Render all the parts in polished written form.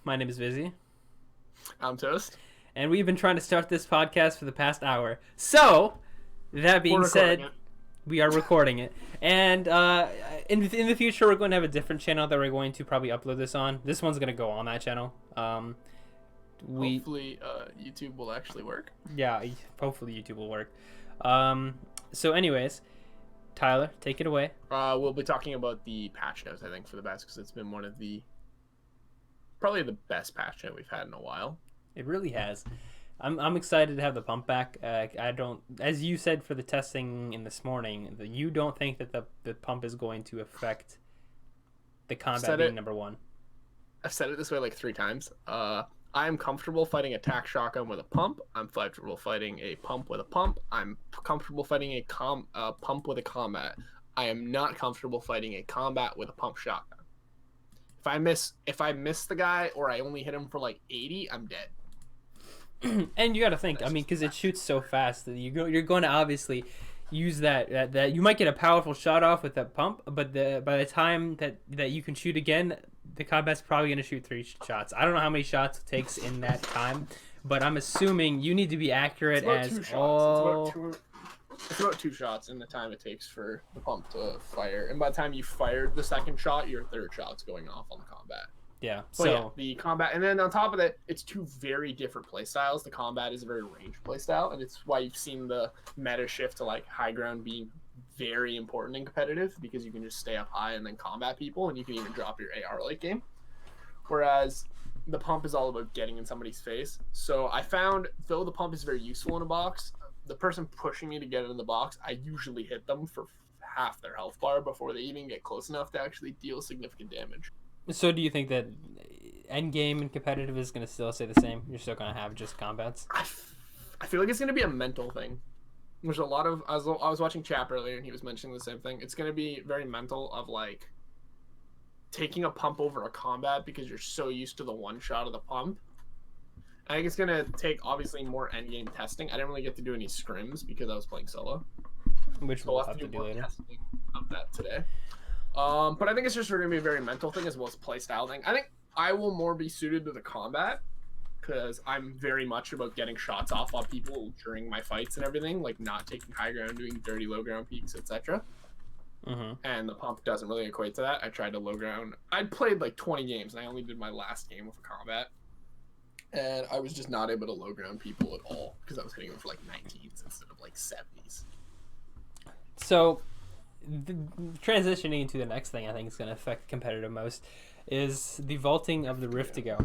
My name is Vizi, I'm Toast. and we've been trying to start this podcast for the past hour. So, that We're being recording said, it. we are recording it. And in the future, we're going to have a different channel that we're going to probably upload this on. This one's going to go on that channel. We Hopefully, YouTube will actually work. Yeah, hopefully YouTube will work. Um, so, anyways, Tyler, take it away. We'll be talking about the patch notes, I think, for the best, because it's been probably the best patch note we've had in a while. It really has. I'm excited to have the pump back. I don't, as you said for the testing in this morning, you don't think that the pump is going to affect the combat being number one. I've said it this way like 3 times. I am comfortable fighting a tac shotgun with a pump. I'm comfortable fighting a pump with a pump. I'm comfortable fighting a pump with a combat. I am not comfortable fighting a combat with a pump shotgun. If I miss the guy or I only hit him for like 80, I'm dead. And you got to think, I mean, because it shoots so fast that you're going to obviously use that you might get a powerful shot off with that pump, but by the time that you can shoot again, the combat's probably going to shoot 3 shots. I don't know how many shots it takes in that time, but I'm assuming you need to be accurate as all. It's about 2 shots in the time it takes for the pump to fire, and by the time you fired the second shot, your third shot's going off on the combat. Yeah. So yeah, the combat, and then on top of that, it's 2 very different play styles. The combat is a very ranged play style, and it's why you've seen the meta shift to like high ground being very important in competitive, because you can just stay up high and then combat people, and you can even drop your AR late game. Whereas the pump is all about getting in somebody's face. So I found, though the pump is very useful in a box, the person pushing me to get in the box, I usually hit them for half their health bar before they even get close enough to actually deal significant damage. So do you think that end game and competitive is going to still stay the same? You're still going to have just combats? I feel like it's going to be a mental thing. There's a lot of, I was watching Chap earlier and he was mentioning the same thing. It's going to be very mental of like taking a pump over a combat because you're so used to the one shot of the pump. I think it's going to take obviously more end game testing. I didn't really get to do any scrims because I was playing solo. Which we'll have to do later. Testing of that today. But I think it's just going to be a very mental thing as well as play style thing. I think I will more be suited to the combat because I'm very much about getting shots off on people during my fights and everything, like not taking high ground, doing dirty low ground peaks, etc. Mm-hmm. And the pump doesn't really equate to that. I tried to low ground. I'd played like 20 games and I only did my last game with a combat. And I was just not able to low ground people at all because I was hitting them for like 19s instead of like 70s. So, transitioning into the next thing I think is going to affect competitive most is the vaulting of the Rift to Go.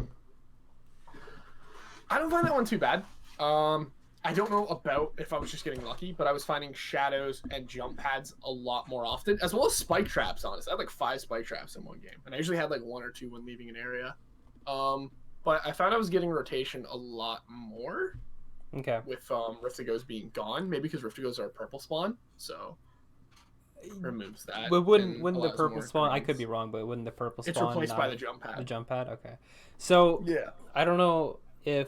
I don't find that one too bad. I don't know about if I was just getting lucky, but I was finding shadows and jump pads a lot more often, as well as spike traps, honestly. I had like 5 spike traps in one game, and I usually had like 1 or 2 when leaving an area. But I found I was getting rotation a lot more. Okay. With Rift to Go's being gone, maybe because Rift to Go's are a purple spawn, so removes that. But wouldn't the purple spawn? I could be wrong, but wouldn't the purple spawn? It's replaced by the jump pad. The jump pad, okay. So yeah, I don't know if,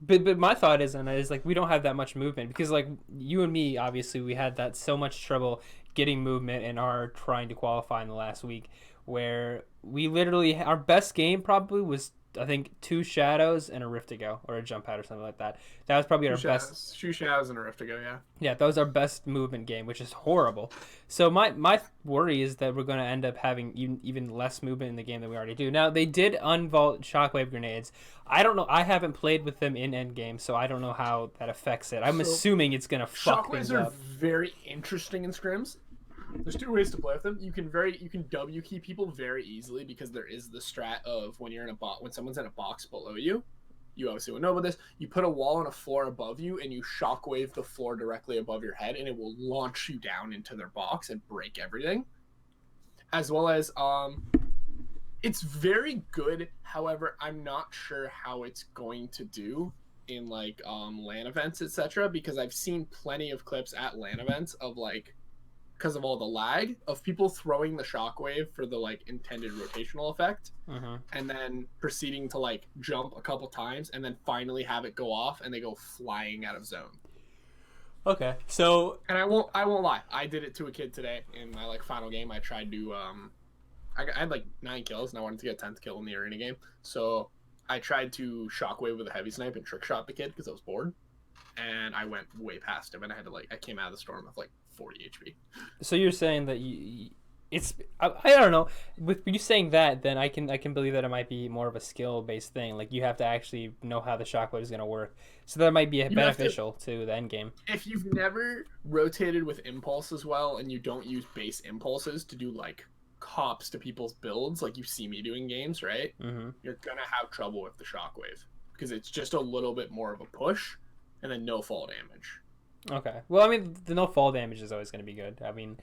but my thought is like we don't have that much movement because like you and me, obviously we had that so much trouble getting movement in our trying to qualify in the last week, where we literally our best game probably was I think 2 shadows and a Rift to Go or a jump pad or something like that. That was probably our best. 2 shadows and a Rift to Go, yeah. Yeah, that was our best movement game, which is horrible. So my worry is that we're going to end up having even less movement in the game than we already do. Now, they did unvault shockwave grenades. I don't know. I haven't played with them in endgame, so I don't know how that affects it. I'm assuming it's going to fuck things up. Shockwaves are very interesting in scrims. There's 2 ways to play with them. You can W key people very easily because there is the strat of when someone's in a box below you. You obviously would know about this. You put a wall on a floor above you and you shockwave the floor directly above your head, and it will launch you down into their box and break everything. As well as it's very good. However, I'm not sure how it's going to do in like LAN events, etc. Because I've seen plenty of clips at LAN events of like, because of all the lag of people throwing the shockwave for the like intended rotational effect, and then proceeding to like jump a couple times and then finally have it go off and they go flying out of zone. Okay, so and I won't lie, I did it to a kid today in my like final game. I tried to I had like 9 kills and I wanted to get a 10th kill in the arena game, so I tried to shockwave with a heavy snipe and trick shot the kid because I was bored, and I went way past him, and I had to I came out of the storm with like 40 HP. So you're saying that it's I don't know. With you saying that, then I can believe that it might be more of a skill based thing. Like you have to actually know how the shockwave is going to work. So that might be beneficial to the end game. If you've never rotated with impulse as well, and you don't use base impulses to do like cops to people's builds, like you see me doing games, right? Mm-hmm. You're gonna have trouble with the shockwave because it's just a little bit more of a push, and then no fall damage. Okay. Well, I mean, the no fall damage is always going to be good. I mean,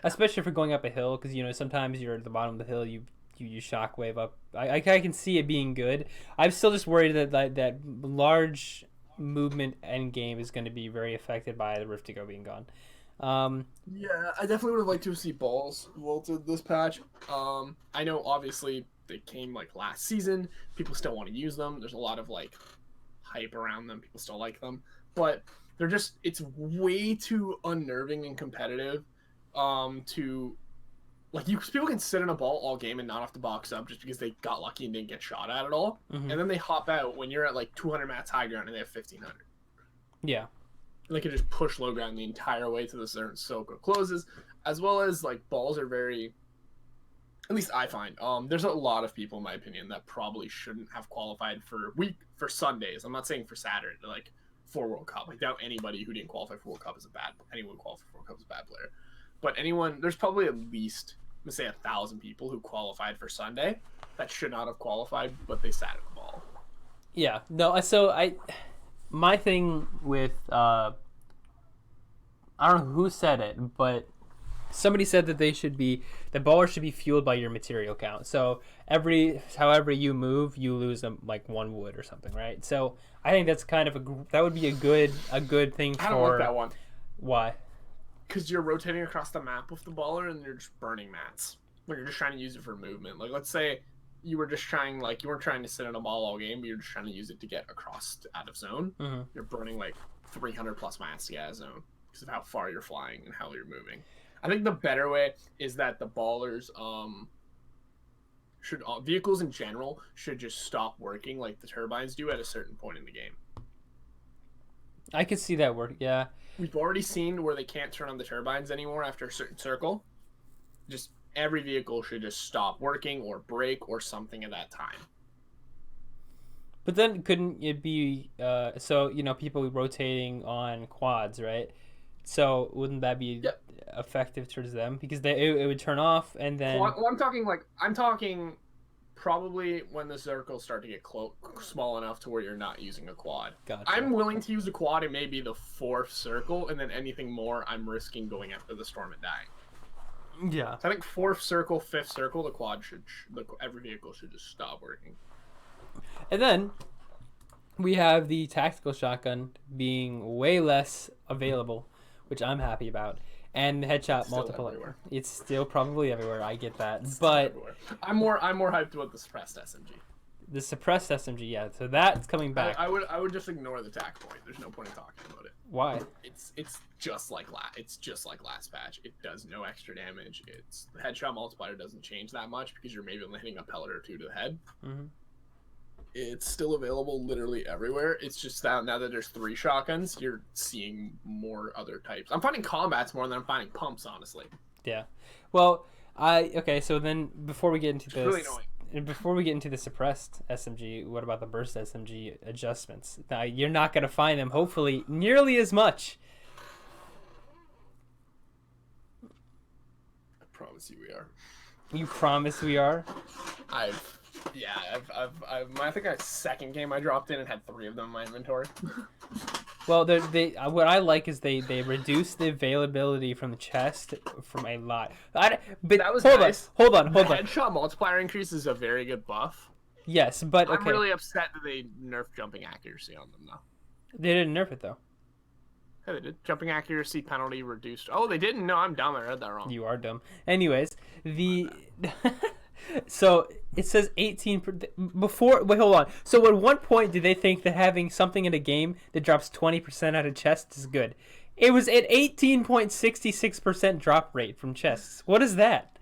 especially if you're going up a hill, because sometimes you're at the bottom of the hill, you shockwave up. I can see it being good. I'm still just worried that large movement end game is going to be very affected by the Rift to Go being gone. Yeah, I definitely would have liked to see balls vaulted this patch. I know obviously they came like last season. People still want to use them. There's a lot of like hype around them. People still like them, but it's way too unnerving and competitive to like people can sit in a ball all game and not have to box up just because they got lucky and didn't get shot at all. Mm-hmm. And then they hop out when you're at like 200 mats high ground and they have 1500. Yeah. They can just push low ground the entire way to the certain Soko closes, as well as like balls are very, at least I find, there's a lot of people in my opinion that probably shouldn't have qualified for Sundays. I'm not saying for Saturday, like for World Cup. I doubt anybody who didn't qualify for World Cup is anyone qualified for World Cup is a bad player. But there's probably at least, let's say 1,000 people who qualified for Sunday that should not have qualified, but they sat at the ball. Yeah. No. So my thing with I don't know who said it, but somebody said that the ballers should be fueled by your material count. So however you move, you lose like 1 wood or something, right? So I think that's kind of that would be a good thing for. I don't like that one. Why? Because you're rotating across the map with the baller and you're just burning mats. Like you're just trying to use it for movement. Like let's say you were just trying, like you weren't trying to sit in a ball all game, but you're just trying to use it to get across out of zone. Mm-hmm. You're burning like 300 plus mats to get out of zone because of how far you're flying and how you're moving. I think the better way is that the ballers vehicles in general should just stop working like the turbines do at a certain point in the game. I could see that work. Yeah. We've already seen where they can't turn on the turbines anymore after a certain circle. Just every vehicle should just stop working or break or something at that time. But then couldn't it be so people rotating on quads, right? So wouldn't that be effective towards them because it would turn off and then? Well, I'm talking probably when the circles start to get small enough to where you're not using a quad. Gotcha. I'm willing to use a quad in maybe the 4th circle, and then anything more, I'm risking going after the storm and dying. Yeah. So I think 4th circle, 5th circle, the quad every vehicle should just stop working. And then we have the tactical shotgun being way less available, which I'm happy about. And the headshot multiplier. It's still probably everywhere. I get that, but I'm more hyped about the suppressed SMG. The suppressed SMG, yeah. So that's coming back. I would just ignore the tac point. There's no point in talking about it. Why? It's just like last patch. It does no extra damage. The headshot multiplier doesn't change that much because you're maybe only hitting a pellet or 2 to the head. Mm-hmm. It's still available literally everywhere. It's just that now that there's 3 shotguns, you're seeing more other types. I'm finding combats more than I'm finding pumps, honestly. Yeah. Well, so then before we get into this, really annoying. Before we get into the suppressed SMG, what about the burst SMG adjustments? Now you're not going to find them, hopefully, nearly as much. I promise you we are. You promise we are? I think my second game I dropped in and had 3 of them in my inventory. Well, what I like is they reduce the availability from the chest from a lot. But that was nice. Hold on. Headshot multiplier increase is a very good buff. Yes, but okay. I'm really upset that they nerfed jumping accuracy on them though. They didn't nerf it though. Yeah, they did. Jumping accuracy penalty reduced. Oh, they didn't? No, I'm dumb. I read that wrong. You are dumb. Anyways, so it says 18 before. Wait, hold on. So at one point, did they think that having something in a game that drops 20% out of chests is good? It was at 18.66% drop rate from chests. What is that?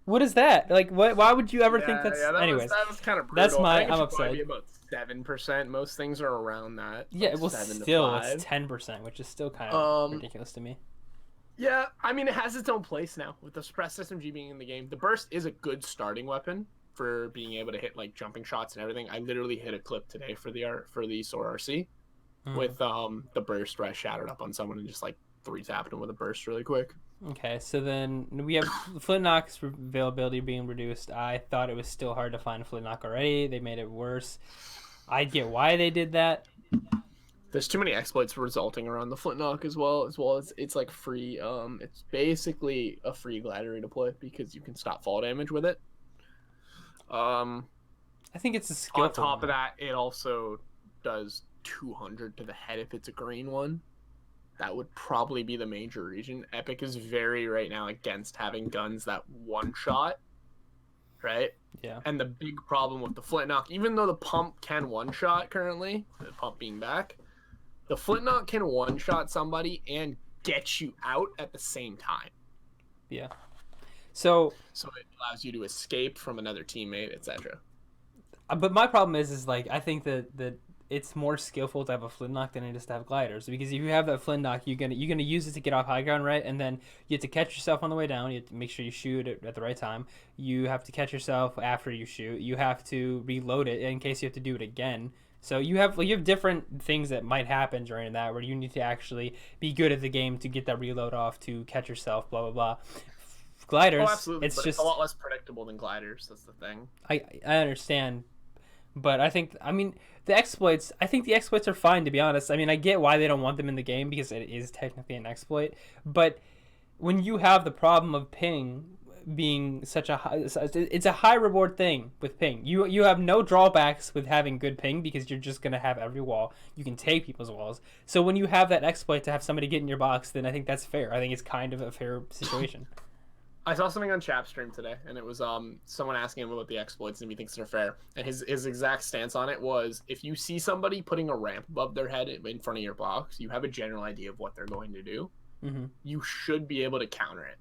What is that? Like, what? Why would you ever think Yeah, that's? yeah, Anyways, that was kind of that's brutal. I my. think it I'm should probably upset. be about 7%. Most things are around that, Yeah, like well, 7 to still, it's 5. 10%, which is still kind of Um, ridiculous to me. yeah, I mean it has its own place now with the suppressed SMG being in the game. The burst is a good starting weapon for being able to hit like jumping shots and everything. I literally hit a clip today for the SOAR RC Mm. with the burst where I shattered up on someone and just like three tapped him with a burst really quick. Okay, so then we have Flintknock's availability being reduced. I thought it was still hard to find Flintknock already. They made it worse. I get why they did that. There's too many exploits resulting around the Flintlock as well as it's like free. It's basically a free glider deploy because you can stop fall damage with it. Um, I think it's a on skillful top one. of that, it also does 200 to the head if it's a green one. That would probably be the major reason. Epic is very right now against having guns that one shot, right? Yeah. And the big problem with the Flintlock, even though the pump can one shot currently, the pump being back, the Flintlock can one shot somebody and get you out at the same time. Yeah. So, So it allows you to escape from another teammate, etc. but my problem is like I think that it's more skillful to have a flintlock than it is to have gliders because if you have that flintlock, you're gonna use it to get off high ground, right? And then you have to catch yourself on the way down. You have to make sure you shoot it at the right time. You have to catch yourself after you shoot. You have to reload it in case you have to do it again. So you have different things that might happen during that where you need to actually be good at the game to get that reload off to catch yourself. Blah blah blah. Oh, Gliders, absolutely, it's but it's a just lot less predictable than gliders. That's the thing. I understand, but I mean the exploits. I think the exploits are fine to be honest. I mean I get why they don't want them in the game because it is technically an exploit, but when you have the problem of ping being such a high, it's a high reward thing with ping. You have no drawbacks with having good ping because you're just gonna have every wall. You can take people's walls. So when you have that exploit to have somebody get in your box, then I think that's fair. I think it's kind of a fair situation. I saw something on Chap stream today, and it was someone asking him about the exploits and if he thinks they're fair. And his exact stance on it was, if you see somebody putting a ramp above their head in front of your box, you have a general idea of what they're going to do. Mm-hmm. You should be able to counter it.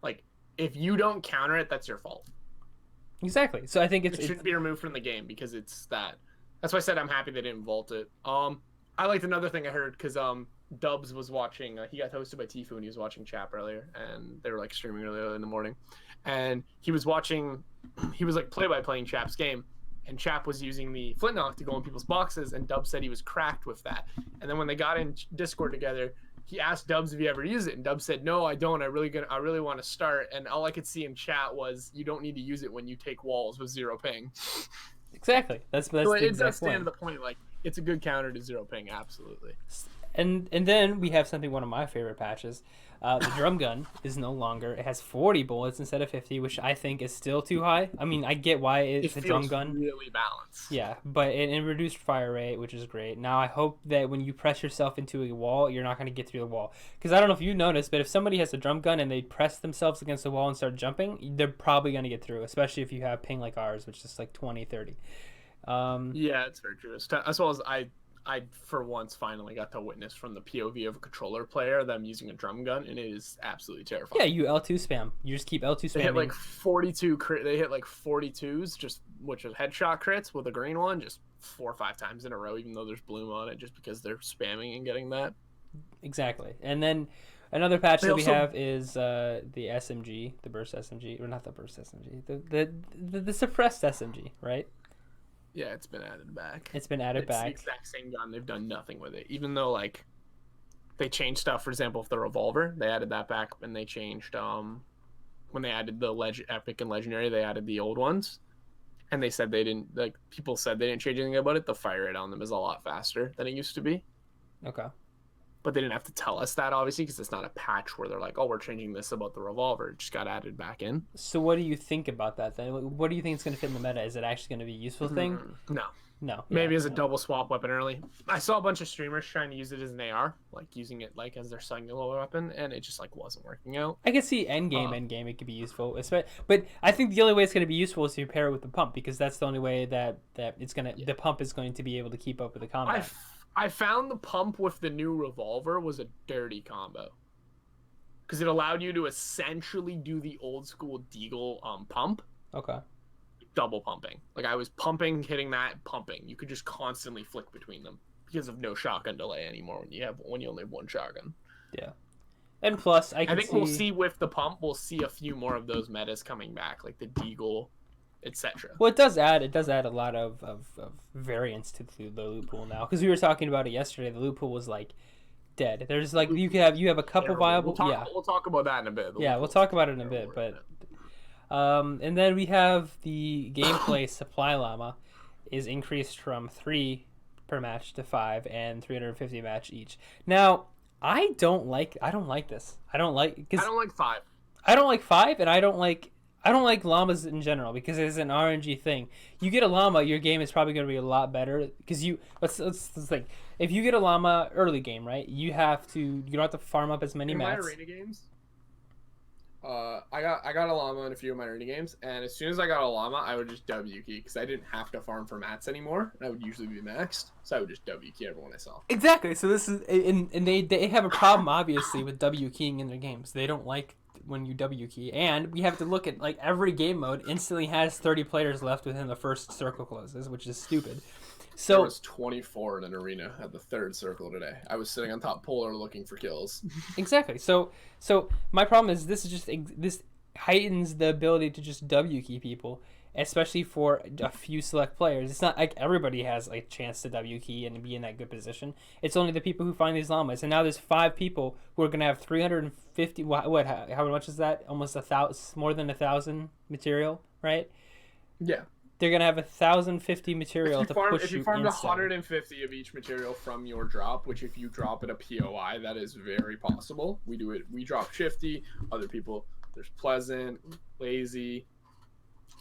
Like, if you don't counter it, that's your fault. Exactly. So I think It shouldn't be removed from the game because it's that. That's why I said I'm happy they didn't vault it. I liked another thing I heard because Dubs was watching. He got hosted by Tifu and he was watching Chap earlier, and they were like streaming really early in the morning, and he was watching. He was like play by playing Chap's game, and Chap was using the Flintlock to go in people's boxes, and Dubs said he was cracked with that. And then when they got in Discord together, he asked Dubs if he ever used it, and Dubs said, "No, I don't. I really want to start." And all I could see in chat was, "You don't need to use it when you take walls with zero ping." exactly. That's So the it does exact stand point. to the point. Like, it's a good counter to zero ping, absolutely. And then we have something one of my favorite patches. The drum gun is no longer. It has 40 bullets instead of 50, which I think is still too high. I mean, I get why It it's a drum feels gun. really balanced. Yeah, but it reduced fire rate, which is great. Now I hope that when you press yourself into a wall, you're not going to get through the wall. Because I don't know if you noticed, but if somebody has a drum gun and they press themselves against the wall and start jumping, they're probably going to get through, especially if you have ping like ours, which is like 20, 30. Yeah, it's very true. As well as I for once finally got to witness from the POV of a controller player them using a drum gun, and it is absolutely terrifying. Yeah, you L2 spam. You just keep L2 spamming. They hit like 42 they hit like 42s, just which is headshot crits with a green one, just 4 or 5 times in a row, even though there's bloom on it, just because they're spamming and getting that. Exactly. And then another patch They that also- we have is the SMG, the burst SMG, or not the burst SMG, the suppressed SMG, right? Yeah, it's been added back. It's been added It's the back. exact same gun. They've done nothing with it, even though like they changed stuff. For example, if the revolver, they added that back, and they changed when they added the epic and legendary, they added the old ones, and they said they didn't like people said they didn't change anything about it. The fire rate on them is a lot faster than it used to be, Okay. but they didn't have to tell us that obviously because it's not a patch where they're like, oh, we're changing this about the revolver. It just got added back in. So what do you think about that then? What do you think is going to fit in the meta? Is it actually going to be a useful thing? No. No. Maybe Yeah, as a no. double swap weapon early. I saw a bunch of streamers trying to use it as an AR, like using it like as their singular weapon, and it just like wasn't working out. I can see end game it could be useful, but I think the only way it's going to be useful is to pair it with the pump because that's the only way that it's going to the pump is going to be able to keep up with the combat. I found the pump with the new revolver was a dirty combo. because it allowed you to essentially do the old school Deagle pump, Okay. double pumping. Like I was pumping, hitting that, pumping. You could just constantly flick between them because of no shotgun delay anymore when you only have one shotgun. Yeah. And plus, I think see... we'll see with the pump, we'll see a few more of those metas coming back, like the Deagle, etc. Well, it does add a lot of variance to the loot pool now, because we were talking about it yesterday. The loot pool was like dead. There's like you have a couple viable. We'll talk about that in a bit. We'll talk about it in a bit, but and then we have the gameplay supply llama is increased from 3 per match to 5 and 350 match each. Now, I don't like this. I don't like 5. I don't like 5, and I don't like llamas in general because it's an RNG thing. You get a llama, your game is probably going to be a lot better because let's think. If you get a llama early game, right? You don't have to farm up as many mats. My arena games, I got a llama in a few of my arena games, and as soon as I got a llama, I would just W key because I didn't have to farm for mats anymore, and I would usually be maxed, so I would just W key everyone I saw. Exactly. So this is and they have a problem obviously with W keying in their games. They don't like when you W key, and we have to look at like every game mode instantly has 30 players left within the first circle closes, which is stupid. So there was 24 in an arena at the 3rd circle today. I was sitting on top polar looking for kills. Exactly. So my problem is this heightens the ability to just W key people, especially for a few select players. It's not like everybody has a chance to W key and be in that good position. It's only the people who find these llamas. And now there's 5 people who are going to have 350. What? How much is that? Almost 1,000, more than 1,000 material, right? Yeah. They're gonna have 1,050 material to push you. If you farmed 150 of each material from your drop, which if you drop at a POI, that is very possible. We do it. We drop Shifty. Other people, there's Pleasant, Lazy.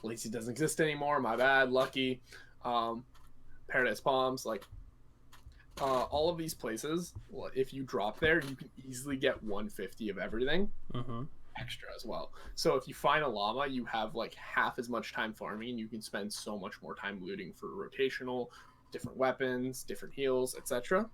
Lazy doesn't exist anymore. My bad. Lucky, Paradise Palms. Like all of these places, if you drop there, you can easily get 150 of everything. Mm-hmm. Extra as well. So if you find a llama, you have like half as much time farming, and you can spend so much more time looting for rotational, different weapons, different heals, etc.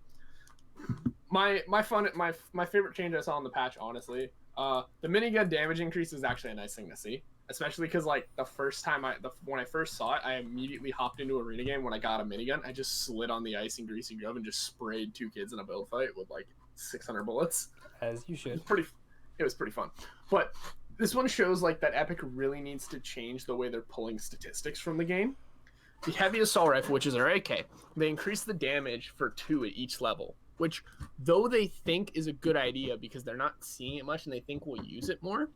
My favorite change I saw in the patch, honestly, the minigun damage increase is actually a nice thing to see, especially because like the first time when I first saw it, I immediately hopped into arena game. When I got a minigun, I just slid on the ice in Greasy Grove and just sprayed 2 kids in a build fight with like 600 bullets. As you should. It was pretty fun. But this one shows like that Epic really needs to change the way they're pulling statistics from the game. The heavy assault rifle, which is our AK, they increase the damage for 2 at each level, which though they think is a good idea because they're not seeing it much and they think we'll use it more.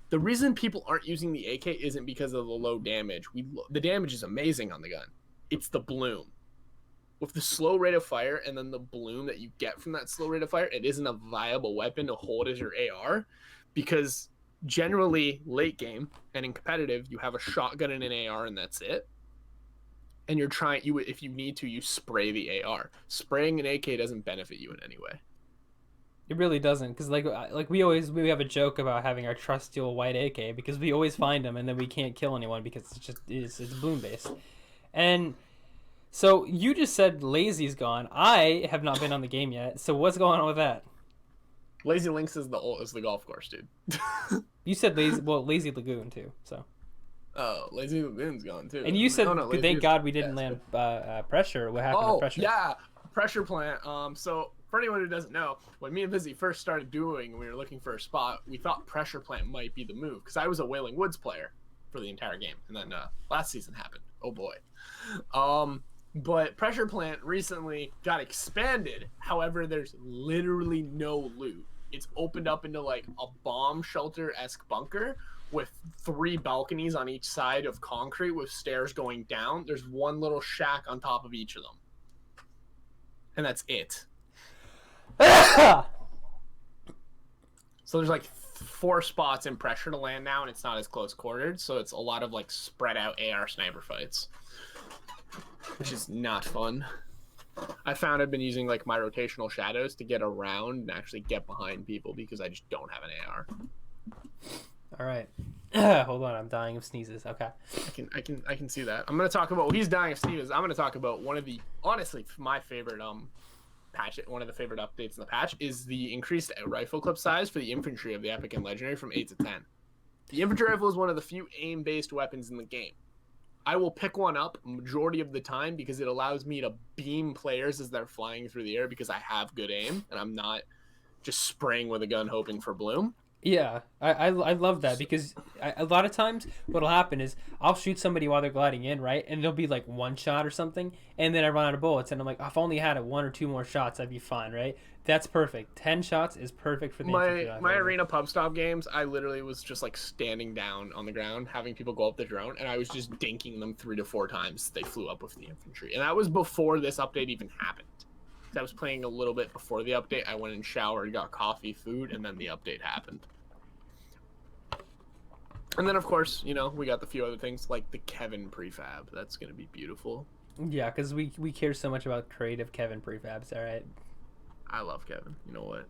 The reason people aren't using the AK isn't because of the low damage. The damage is amazing on the gun. It's the bloom. With the slow rate of fire and then the bloom that you get from that slow rate of fire, it isn't a viable weapon to hold as your AR because generally late game and in competitive, you have a shotgun and an AR and that's it. And if you need to, you spray the AR. Spraying an AK doesn't benefit you in any way. It really doesn't, because like we have a joke about having our trusty old white AK because we always find them and then we can't kill anyone because it's bloom based. And so you just said Lazy's gone. I have not been on the game yet. So what's going on with that? Lazy Links is the golf course, dude. You said Lazy Lagoon too. So. Oh, Lazy Lagoon's gone too. And you said, thank God we didn't land pressure. What happened to pressure? Oh yeah, pressure plant. So for anyone who doesn't know, when me and Vizi first started doing, and we were looking for a spot, we thought pressure plant might be the move because I was a Wailing Woods player for the entire game, and then last season happened. Oh boy. But pressure plant recently got expanded. However, there's literally no loot. It's opened up into like a bomb shelter-esque bunker with 3 balconies on each side of concrete with stairs going down. There's one little shack on top of each of them. And that's it. So there's like 4 spots in pressure to land now, and it's not as close quartered. So it's a lot of like spread out AR sniper fights, which is not fun. I found I've been using like my rotational shadows to get around and actually get behind people because I just don't have an AR. All right. Hold on, I'm dying of sneezes. Okay. I can see that. I'm gonna talk about he's dying of sneezes. I'm gonna talk about one of the honestly my favorite one of the favorite updates in the patch is the increased rifle clip size for the infantry of the epic and legendary from 8 to 10. The infantry rifle is one of the few aim-based weapons in the game. I will pick one up majority of the time because it allows me to beam players as they're flying through the air because I have good aim and I'm not just spraying with a gun hoping for bloom. Yeah, I love that because a lot of times what'll happen is I'll shoot somebody while they're gliding in, right? And they'll be like one shot or something, and then I run out of bullets, and I'm like, if I only had one or two more shots, I'd be fine, right? That's perfect. 10 shots is perfect for the infantry. My arena pub stop games, I literally was just like standing down on the ground, having people go up the drone, and I was just dinking them 3 to 4 times. They flew up with the infantry, and that was before this update even happened. I was playing a little bit before the update. I went and showered, got coffee, food, and then the update happened. And then, of course, you know, we got the few other things like the Kevin prefab. That's going to be beautiful. Yeah, because we care so much about creative Kevin prefabs, all right? I love Kevin. You know what?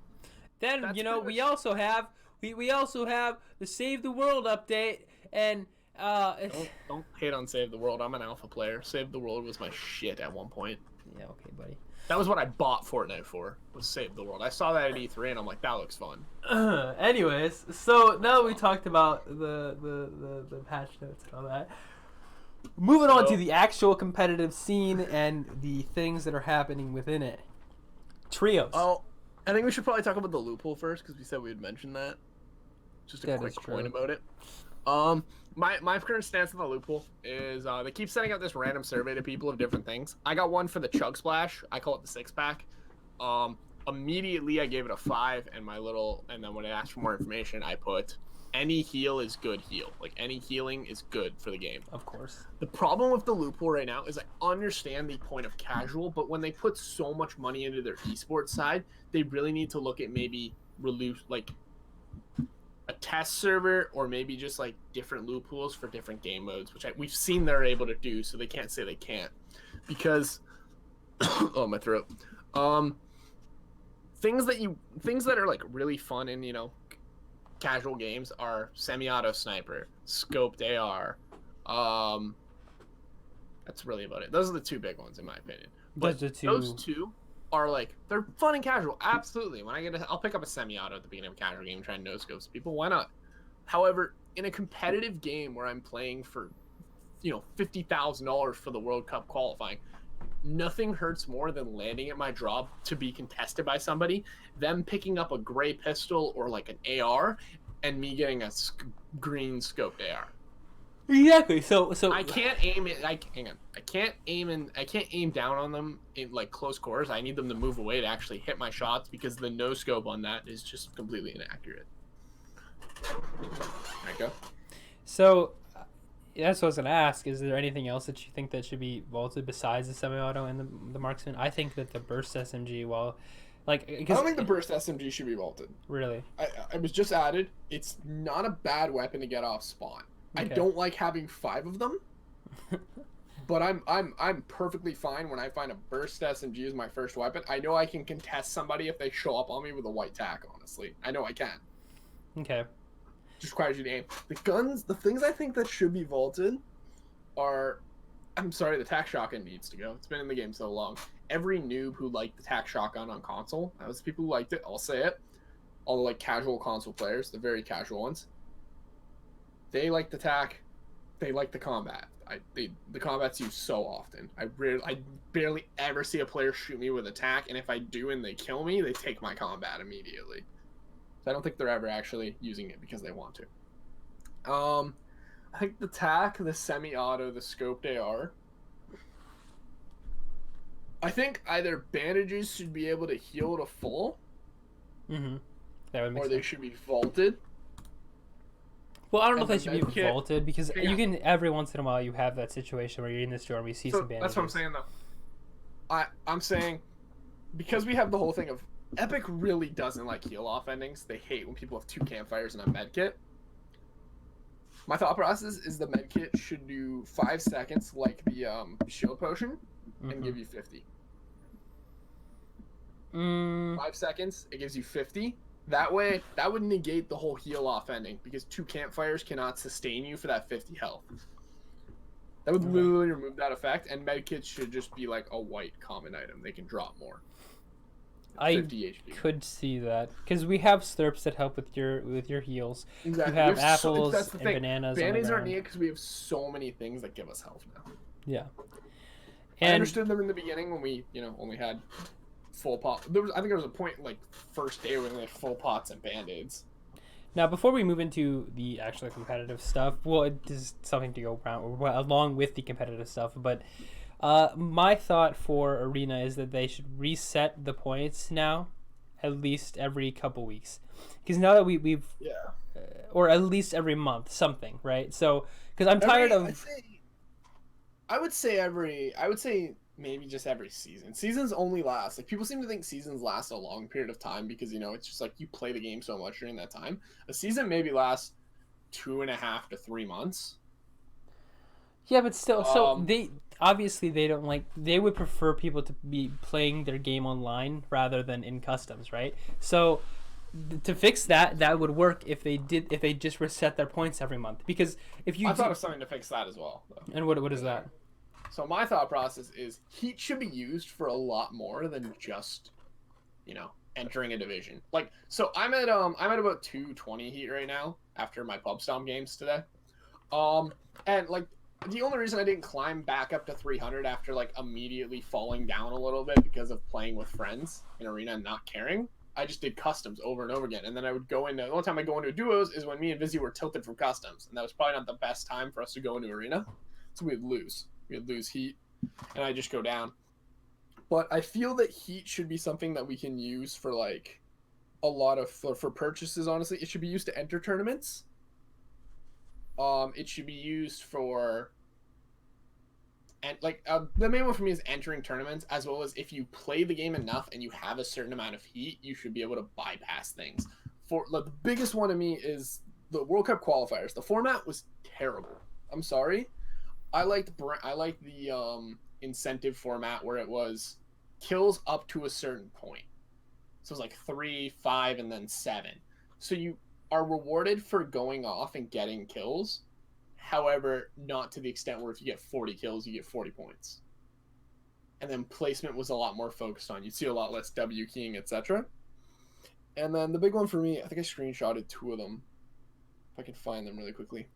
Then, you know, we also have the Save the World update, and don't hate on Save the World. I'm an alpha player. Save the World was my shit at one point. Yeah, okay, buddy. That was what I bought Fortnite for, was Save the World. I saw that at E3 and I'm like, that looks fun. Anyways, so now that we talked about the patch notes and all that, moving on to the actual competitive scene and the things that are happening within it. Trios. Oh, I think we should probably talk about the loophole first because we said we would mention that. Just a quick point about it. My current stance on the loophole is they keep sending out this random survey to people of different things. I got one for the Chug Splash. I call it the 6-pack. Immediately I gave it a 5, and then when I asked for more information, I put any heal is good heal. Like any healing is good for the game. Of course. The problem with the loophole right now is I understand the point of casual, but when they put so much money into their esports side, they really need to look at maybe release like a test server or maybe just like different loopholes for different game modes, which we've seen they're able to do, so they can't say they can't. Because oh, my throat. Things that are like really fun in, you know, casual games are semi-auto sniper, scoped AR. That's really about it. Those are the two big ones in my opinion. But those two are like, they're fun and casual. Absolutely. When I'll pick up a semi-auto at the beginning of a casual game trying to no scopes people. Why not? However, in a competitive game where I'm playing for, you know, $50,000 for the World Cup qualifying, nothing hurts more than landing at my drop to be contested by somebody, them picking up a gray pistol or like an AR, and me getting a green scoped AR. Exactly. So I can't aim it. Hang on. I can't aim down on them in like close quarters. I need them to move away to actually hit my shots because the no scope on that is just completely inaccurate. There you go. So that's what I was gonna ask. Is there anything else that you think that should be vaulted besides the semi-auto and the marksman? I think that the burst SMG, I don't think the burst SMG should be vaulted. Really? I was just added. It's not a bad weapon to get off spawn. Okay. I don't like having 5 of them, but I'm perfectly fine when I find a burst SMG as my first weapon. I know I can contest somebody if they show up on me with a white tack. Honestly, I know I can. Okay. Just requires you to aim. The things I think that should be vaulted are, I'm sorry, the tac shotgun needs to go. It's been in the game so long. Every noob who liked the tac shotgun on console, that was the people who liked it. I'll say it. All the like casual console players, the very casual ones. They like the tac, they like the combat. The combat's used so often. I barely ever see a player shoot me with a tac, and if I do and they kill me, they take my combat immediately. So I don't think they're ever actually using it because they want to. I think the tac, the semi-auto, the scoped AR. I think either bandages should be able to heal to full, that would make sense. They should be vaulted. Well, I don't know if they should be vaulted because you can, every once in a while, you have that situation where you're in the store and we see some bandages. That's what I'm saying, though. I'm saying, because we have the whole thing of Epic really doesn't like heal-off endings. They hate when people have 2 campfires and a medkit. My thought process is the medkit should do 5 seconds like the shield potion and give you 50. 5 seconds, it gives you 50. That way, that would negate the whole heal-off ending, because 2 campfires cannot sustain you for that 50 health. That would literally remove that effect, and medkits should just be like a white common item. They can drop more. I 50 HP. could see that because we have slurps that help with your heals. Exactly. You have That's apples the and thing. bananas on the Band-aids aren't ground. needed because we have so many things that give us health now. Yeah, I and understood them in the beginning when we, only had full pot. I think there was a point like first day where we had full pots and band-aids. now before we move into the actual competitive stuff, well, it is something to go around along with the competitive stuff. But my thought for Arena is that they should reset the points now, at least every couple weeks, because now that we've Yeah. or at least every month something, right? So because I'm tired of. I would say maybe just every season. Seasons only last, like, people seem to think seasons last a long period of time because, it's just like you play the game so much during that time. A season maybe lasts 2.5 to 3 months. Yeah, but still, so Um, they obviously they don't like they would prefer people to be playing their game online rather than in customs, right? So to fix that, that would work if they just reset their points every month. Because if you I thought do, of something to fix that as well, though. and what is that? So my thought process is heat should be used for a lot more than just, entering a division. Like, so I'm at about 220 heat right now after my pub stomp games today. And like the only reason I didn't climb back up to 300 after like immediately falling down a little bit because of playing with friends in arena and not caring. I just did customs over and over again, and then I would go into the only time I go into duos is when me and Vizi were tilted from customs, and that was probably not the best time for us to go into arena, so we'd lose. We'd lose heat, and I just go down. But I feel that heat should be something that we can use for like a lot of for purchases. Honestly, it should be used to enter tournaments. It should be used for, and like the main one for me is entering tournaments, as well as if you play the game enough and you have a certain amount of heat, you should be able to bypass things. For like, the biggest one to me is the World Cup qualifiers. The format was terrible. I'm sorry. I liked the incentive format where it was kills up to a certain point. So it was like 3, 5, and then 7. So you are rewarded for going off and getting kills. However, not to the extent where if you get 40 kills, you get 40 points. And then placement was a lot more focused on. You'd see a lot less W keying, etc. And then the big one for me, I think I screenshotted 2 of them. If I can find them really quickly.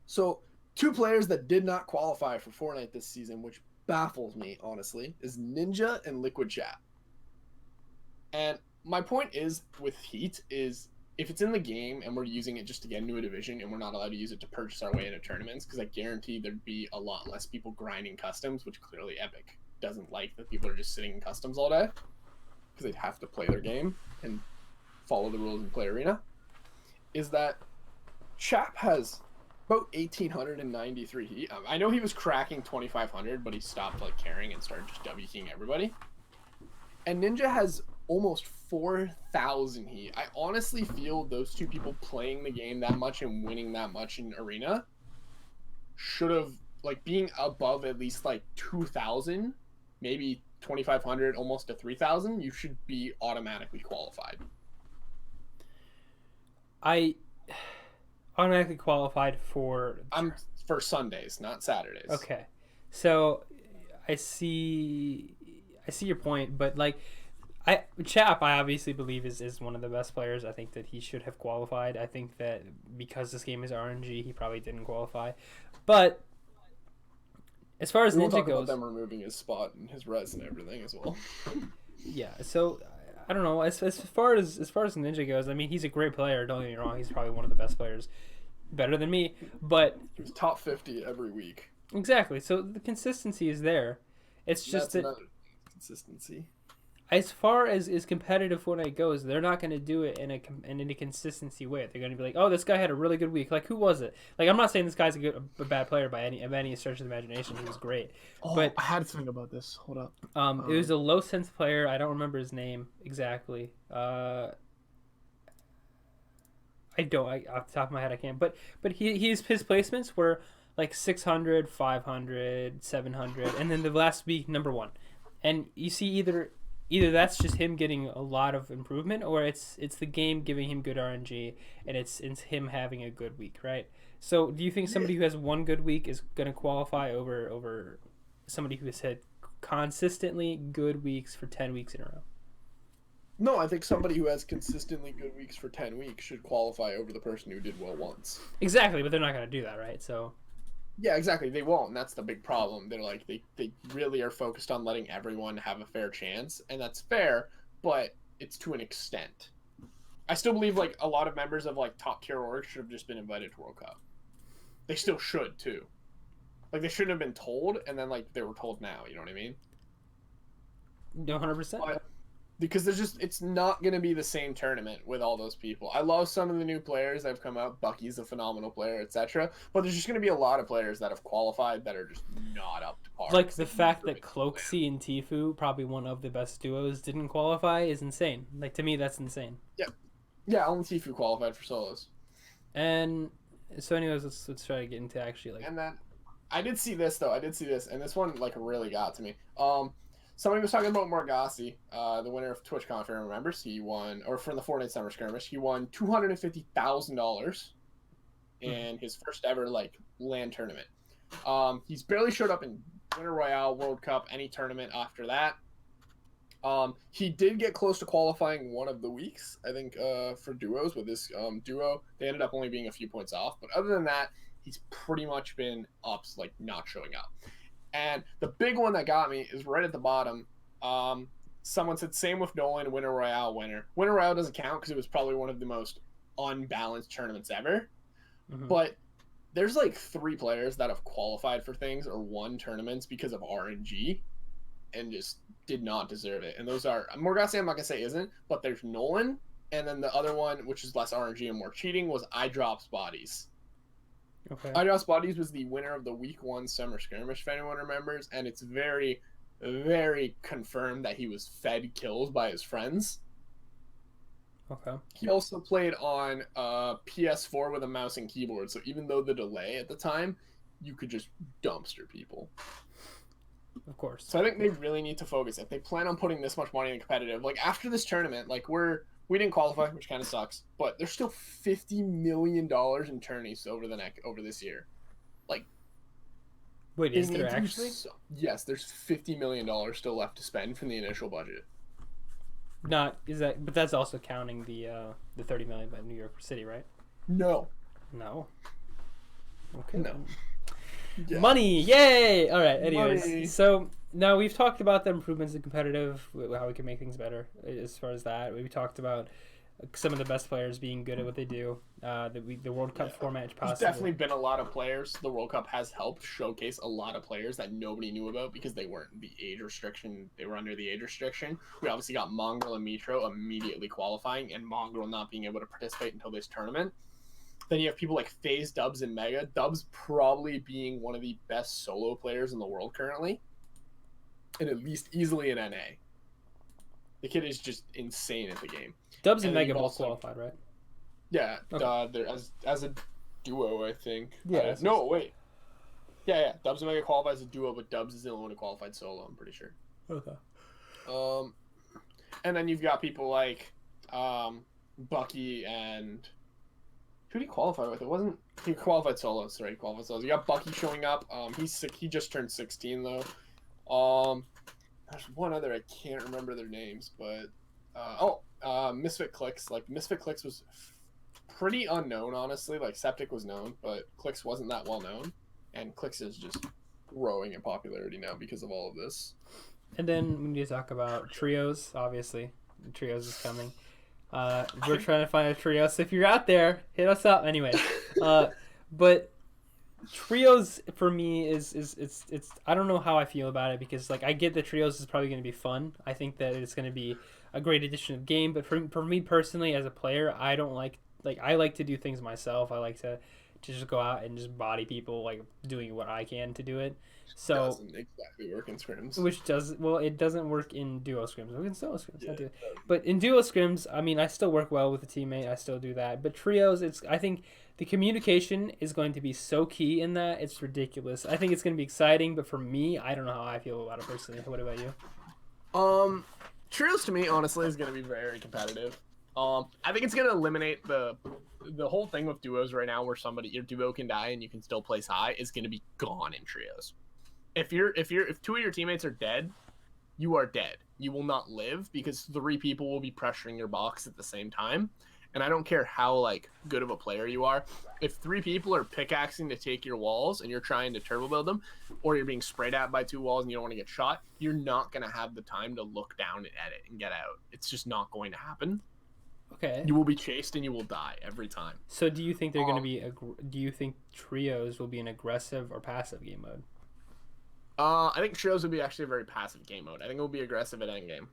So 2 players that did not qualify for Fortnite this season, which baffles me, honestly, is Ninja and Liquid Chat. And my point is with Heat is if it's in the game and we're using it just to get into a division and we're not allowed to use it to purchase our way into tournaments, because I guarantee there'd be a lot less people grinding customs, which clearly Epic doesn't like that people are just sitting in customs all day because they'd have to play their game and follow the rules and play arena, is that Chap has about 1,893 heat. I know he was cracking 2,500, but he stopped like caring and started just W-keying everybody. And Ninja has almost 4,000 heat. I honestly feel those 2 people playing the game that much and winning that much in arena should have, like, being above at least like 2,000, maybe 2,500, almost to 3,000. You should be automatically qualified. I automatically qualified for. I'm for Sundays, not Saturdays. Okay, so I see your point, but like Chap, I obviously believe is one of the best players. I think that he should have qualified. I think that because this game is RNG, he probably didn't qualify. But as far as we'll Ninja talk goes, about them removing his spot and his res and everything as well. yeah. So I don't know. As far as Ninja goes, I mean, he's a great player. Don't get me wrong. He's probably one of the best players, better than me. But he was top 50 every week. Exactly. So the consistency is there. It's just That's that another consistency. as far as competitive Fortnite goes, they're not going to do it in a consistency way. They're going to be like, oh, this guy had a really good week. Like, who was it? Like, I'm not saying this guy's a bad player by any stretch of the imagination. He was great. Oh, but I had to think about this. Hold up. It was a low sense player. I don't remember his name exactly. I don't. Off the top of my head, I can't. But his placements were like 600, 500, 700, and then the last week #1. And you see either that's just him getting a lot of improvement, or it's the game giving him good RNG, and it's him having a good week, right? So do you think somebody who has one good week is going to qualify over somebody who has had consistently good weeks for 10 weeks in a row. No, I think somebody who has consistently good weeks for 10 weeks should qualify over the person who did well once. Exactly, but they're not going to do that, right? So Yeah, exactly. They won't. And that's the big problem. They're like, they really are focused on letting everyone have a fair chance. And that's fair, but it's to an extent. I still believe like a lot of members of like top tier orgs should have just been invited to World Cup. They still should too. Like they shouldn't have been told, and then like they were told now. You know what I mean? 100%. But because it's not going to be the same tournament with all those people. I love some of the new players that have come out. Bucky's a phenomenal player, etc. But there's just going to be a lot of players that have qualified that are just not up to par. Like the fact that Cloaksy and Tfue, probably one of the best duos, didn't qualify is insane. Like to me, that's insane. Yeah, only Tfue qualified for solos. And so, anyways, let's try to get into actually like. And then I did see this though. And this one like really got to me. Somebody was talking about Morgassi, the winner of TwitchCon, if everyone remembers. He won, or from the Fortnite Summer Skirmish, he won $250,000 in his first ever like LAN tournament. He's barely showed up in Winter Royale, World Cup, any tournament after that. He did get close to qualifying one of the weeks, I think, for duos with this duo. They ended up only being a few points off, but other than that, he's pretty much been ups, like not showing up. And the big one that got me is right at the bottom. Someone said, same with Nolan, Winter Royale winner. Winter Royale doesn't count because it was probably one of the most unbalanced tournaments ever. Mm-hmm. But there's like 3 players that have qualified for things or won tournaments because of RNG and just did not deserve it. And those are, Morgassi I'm not going to say isn't, but there's Nolan. And then the other one, which is less RNG and more cheating, was iDrops Bodies. Okay. iDrops Bodies was the winner of the week 1 Summer Skirmish, if anyone remembers, and it's very, very confirmed that he was fed kills by his friends. Okay. He also played on PS4 with a mouse and keyboard, so even though the delay at the time, you could just dumpster people. Of course. So I think they really need to focus. If they plan on putting this much money in competitive, like after this tournament, like we didn't qualify, which kind of sucks, but there's still $50 million in tourneys over this year. Like, wait, is there actually? Yes, there's $50 million still left to spend from the initial budget. But that's also counting the $30 million by New York City, right? No. Okay. No. Yeah. Money, yay! All right. Anyways, so now we've talked about the improvements in competitive, how we can make things better. As far as that, we talked about some of the best players being good at what they do. The World Cup format, possibly. There's definitely been a lot of players. The World Cup has helped showcase a lot of players that nobody knew about because they weren't the age restriction. They were under the age restriction. We obviously got Mongrel and Mitro immediately qualifying, and Mongrel not being able to participate until this tournament. Then you have people like FaZe, Dubs, and Mega. Dubs probably being one of the best solo players in the world currently. And at least easily in NA. The kid is just insane at the game. Dubs and Mega both qualified, right? Yeah. Okay. They're as a duo, I think. Yeah. No, wait. Yeah. Dubs and Mega qualified as a duo, but Dubs is the only one who qualified solo, I'm pretty sure. Okay. And then you've got people like Bucky and... Who did he qualify with? He qualified solos, right? He qualified solos. You got Bucky showing up. He just turned 16 though. There's one other, I can't remember their names, but Misfit Clicks. Like Misfit Clicks was pretty unknown, honestly. Like Septic was known, but Clicks wasn't that well known, and Clicks is just growing in popularity now because of all of this. And then we need to talk about trios. Obviously, trios is coming. We're trying to find a trio, so if you're out there, hit us up. Anyway, but trios for me is I don't know how I feel about it because like I get that trios is probably going to be fun. I think that it's going to be a great addition of the game. But for me personally as a player, I don't like I like to do things myself. I like to just go out and just body people, like doing what I can to do it. So doesn't exactly work in scrims. It doesn't work in duo scrims. We can solo scrims. Yeah, but in duo scrims, I mean, I still work well with a teammate. I still do that. But trios, I think the communication is going to be so key in that. It's ridiculous. I think it's going to be exciting, but for me, I don't know how I feel about it personally. What about you? Trios to me, honestly, is going to be very competitive. I think it's going to eliminate the whole thing with duos right now where your duo can die and you can still place high is going to be gone in trios. if two of your teammates are dead, you are dead. You will not live because three people will be pressuring your box at the same time. And I don't care how like good of a player you are. If three people are pickaxing to take your walls and you're trying to turbo build them, or you're being sprayed at by two walls and you don't want to get shot, you're not gonna have the time to look down and edit and get out. It's just not going to happen. Okay. You will be chased and you will die every time. So do you think they're going to be? Do you think trios will be an aggressive or passive game mode? I think trios would be actually a very passive game mode. I think it will be aggressive at endgame.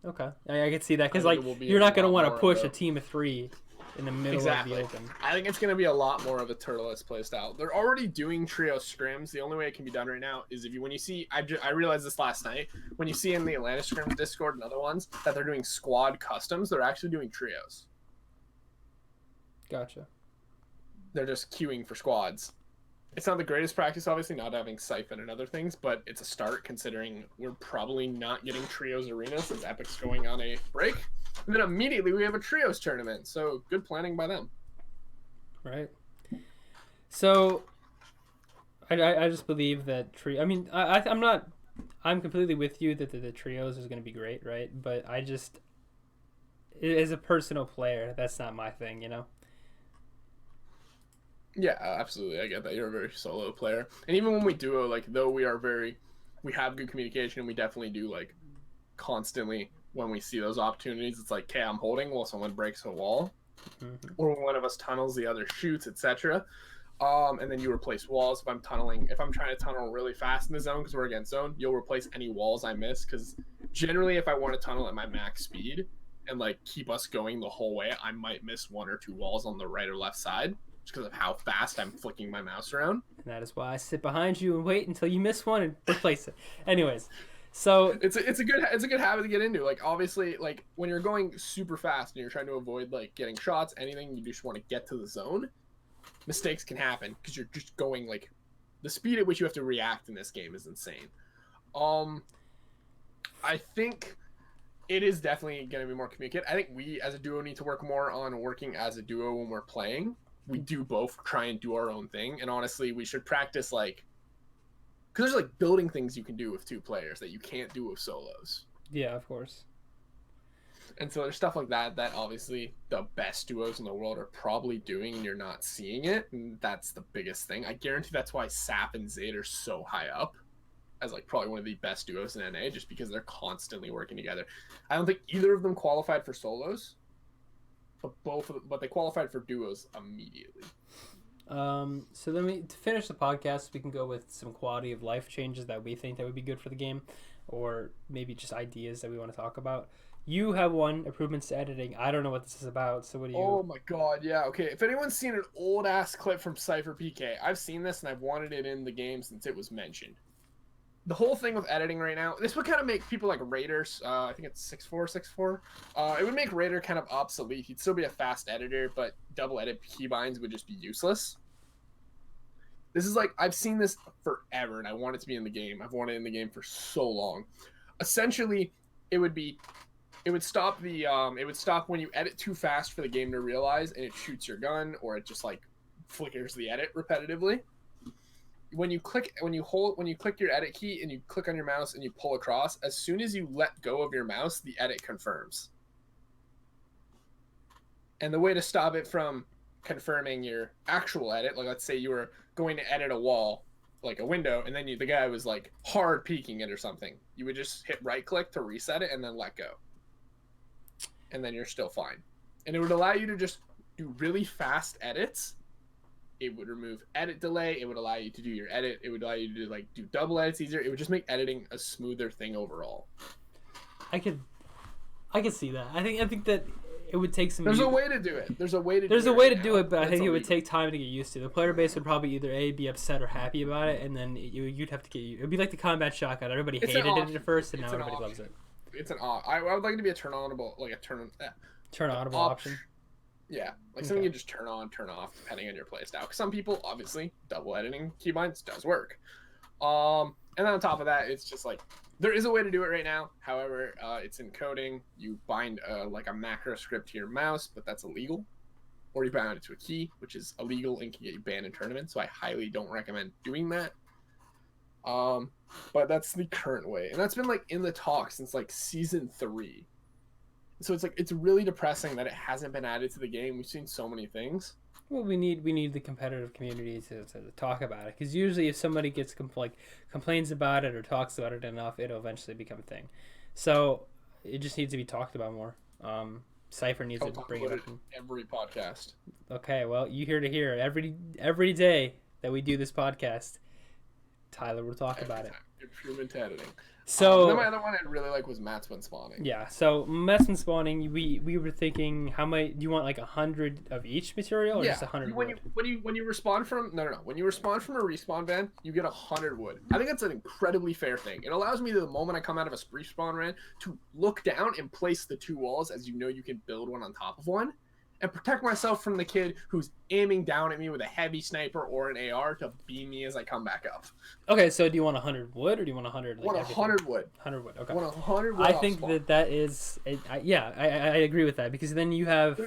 Okay, I can see that because I like think it will be you're a not going to lot want to more push of a team of three in the middle Exactly. of the open. I think it's going to be a lot more of a turtleless playstyle. They're already doing trio scrims. The only way it can be done right now is if you, when you see, I realized this last night, when you see in the Atlanta scrims Discord and other ones that they're doing squad customs, they're actually doing trios. Gotcha. They're just queuing for squads. It's not the greatest practice, obviously, not having Siphon and other things, but it's a start considering we're probably not getting trios arena since Epic's going on a break. And then immediately we have a trios tournament, so good planning by them. Right. So, I just believe that I mean, I'm not. I'm completely with you that the trios is going to be great, right? But I just, as a personal player, that's not my thing, you know. Yeah, absolutely. I get that. You're a very solo player. And even when we duo, like, though we have good communication and we definitely do, like, constantly when we see those opportunities, it's like, okay, I'm holding while someone breaks a wall. Mm-hmm. Or when one of us tunnels, the other shoots, etc. And then you replace walls. If I'm trying to tunnel really fast in the zone because we're against zone, you'll replace any walls I miss. Because generally, if I want to tunnel at my max speed and, like, keep us going the whole way, I might miss one or two walls on the right or left side. Just because of how fast I'm flicking my mouse around. And that is why I sit behind you and wait until you miss one and replace it. Anyways, so it's a good habit to get into. Like, obviously, like when you're going super fast and you're trying to avoid like getting shots, anything, you just want to get to the zone. Mistakes can happen because you're just going like the speed at which you have to react in this game is insane. I think it is definitely going to be more communicated. I think we as a duo need to work more on working as a duo when we're playing. We do both try and do our own thing, and honestly we should practice like because there's like building things you can do with two players that you can't do with solos. Yeah, of course. And so there's stuff like that obviously the best duos in the world are probably doing and you're not seeing it, and that's the biggest thing. I guarantee that's why Sap and Zayd are so high up as like probably one of the best duos in NA, just because they're constantly working together. I don't think either of them qualified for solos, but they qualified for duos immediately. So then to finish the podcast, we can go with some quality of life changes that we think that would be good for the game, or maybe just ideas that we want to talk about. You have one, improvements to editing. I don't know what this is about, so what do you... Oh my god, yeah, okay. If anyone's seen an old-ass clip from Cypher PK, I've seen this and I've wanted it in the game since it was mentioned. The whole thing with editing right now, this would kind of make people like Raiders, I think it's 6'4", it would make Raider kind of obsolete. He'd still be a fast editor, but double edit keybinds would just be useless. This is like, I've seen this forever, and I want it to be in the game. I've wanted it in the game for so long. Essentially, it would stop when you edit too fast for the game to realize, and it shoots your gun, or it just like flickers the edit repetitively. When you click your edit key and you click on your mouse and you pull across, as soon as you let go of your mouse, the edit confirms. And the way to stop it from confirming your actual edit, like let's say you were going to edit a wall, like a window, and then the guy was like hard peeking it or something, you would just hit right click to reset it and then let go. And then you're still fine. And it would allow you to just do really fast edits. It would remove edit delay. It would allow you to do your edit. It would allow you to like do double edits easier. It would just make editing a smoother thing overall. I could see that. I think that it would take some... There's a way to do it. There's a way to do it, but I think it would take time to get used to. The player base would probably either A, be upset or happy about it, and then you'd have to get used. It would be like the combat shotgun. Everybody hated it at first, and now everybody loves it. It's an I would like it to be a turn audible option. Yeah, like something you just turn on, turn off, depending on your playstyle. Because some people, obviously, double editing keybinds does work. And then on top of that, it's just like there is a way to do it right now. However, it's in coding. You bind like a macro script to your mouse, but that's illegal. Or you bind it to a key, which is illegal and can get you banned in tournaments. So I highly don't recommend doing that. But that's the current way, and that's been like in the talk since like season 3. So it's like it's really depressing that it hasn't been added to the game. We've seen so many things. Well, we need the competitive community to talk about it, because usually if somebody complains about it or talks about it enough, it'll eventually become a thing. So it just needs to be talked about more. Cypher needs I'll to talk bring it about up. it every podcast. Okay, well, you hear to hear every day that we do this podcast, Tyler will talk Every about it. time. Improvement to editing. And then So my other one I really like was Matt's when spawning. yeah, so mess and spawning, we were thinking, how many do you want, like 100 of each material, or Yeah, just 100 when wood? you respawn from when you respawn from a respawn van, you get 100 wood. I think that's an incredibly fair thing. It allows me the moment I come out of a respawn van to look down and place the 2 walls, as you know you can build one on top of one, and protect myself from the kid who's aiming down at me with a heavy sniper or an AR to beam me as I come back up. Okay, so do you want 100 wood, or do you want 100 I like want everything? 100 wood. 100 wood. Okay. I want 100 wood I off think spawn. that is, yeah, I agree with that, because then you have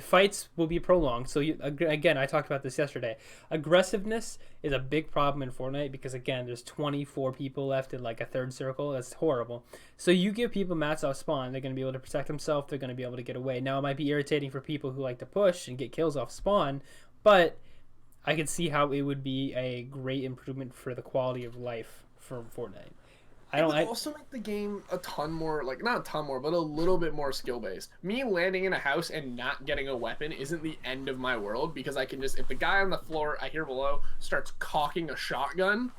fights will be prolonged. So again, I talked about this yesterday. Aggressiveness is a big problem in Fortnite, because again, there's 24 people left in like a third circle. That's horrible. So you give people mats off spawn, they're going to be able to protect themselves. They're going to be able to get away. Now it might be irritating for people who like to push and get kills off spawn, but I could see how it would be a great improvement for the quality of life for Fortnite. I It don't. would also make the game a ton more, like, not a ton more, but a little bit more skill based. Me landing in a house and not getting a weapon isn't the end of my world, because I can just, if the guy on the floor I hear below starts cocking a shotgun,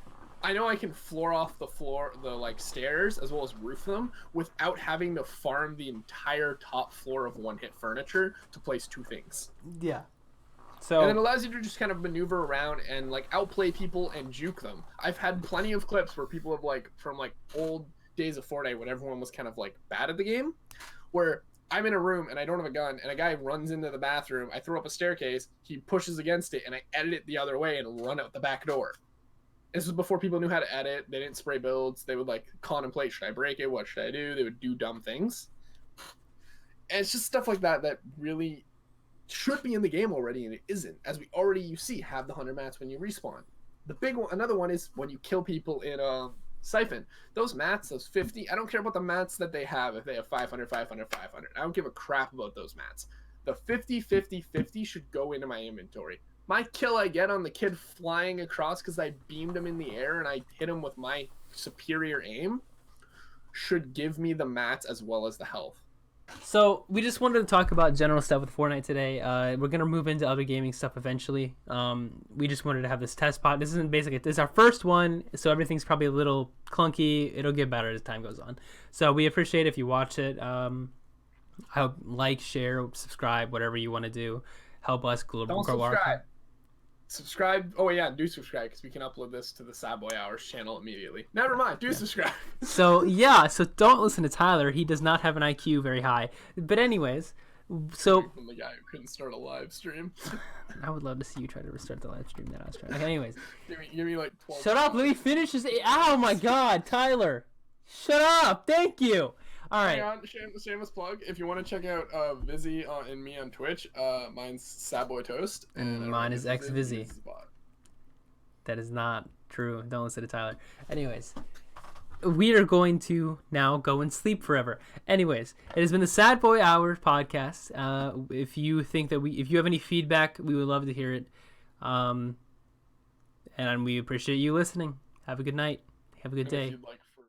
I know I can floor off the like stairs as well as roof them without having to farm the entire top floor of one hit furniture to place 2 things. Yeah. And it So allows you to just kind of maneuver around and like outplay people and juke them. I've had plenty of clips where people have like from like old days of Fortnite when everyone was kind of like bad at the game, where I'm in a room and I don't have a gun and a guy runs into the bathroom. I throw up a staircase, he pushes against it, and I edit it the other way and run out the back door. This was before people knew how to edit. They didn't spray builds. They would like contemplate, should I break it? What should I do? They would do dumb things. And it's just stuff like that that really should be in the game already, and it isn't, as we already, you see, have the 100 mats when you respawn. The big one, another one, is when you kill people in Siphon. Those mats, those 50, I don't care about the mats that they have. If they have 500, 500, 500, I don't give a crap about those mats. The 50, 50, 50 should go into my inventory. My kill I get on the kid flying across because I beamed him in the air and I hit him with my superior aim should give me the mats as well as the health. So we just wanted to talk about general stuff with Fortnite today. We're gonna move into other gaming stuff eventually. We just wanted to have this test pod. This isn't basically, this is our first one, so everything's probably a little clunky. It'll get better as time goes on. So we appreciate if you watch it. I hope like, share, subscribe, whatever you want to do. Help us grow Don't our. subscribe. Subscribe. Oh yeah, do subscribe because we can upload this to the Sadboy Hours channel immediately. Never mind, do subscribe. So yeah, so don't listen to Tyler. He does not have an IQ very high. But anyways, so From the guy who couldn't start a live stream. I would love to see you try to restart the live stream that I was trying. Okay, anyways, give me like 12. shut up. Let me finish this. Oh my God, Tyler, shut up. Thank you. All right. Hang on, shameless plug. If you want to check out Vizi and me on Twitch, mine's Sadboy Toast, and mine is Vizi. That is not true. Don't listen to Tyler. Anyways, we are going to now go and sleep forever. Anyways, it has been the Sad Boy Hour podcast. If you think that if you have any feedback, we would love to hear it. And we appreciate you listening. Have a good night. Have a good day. If you'd like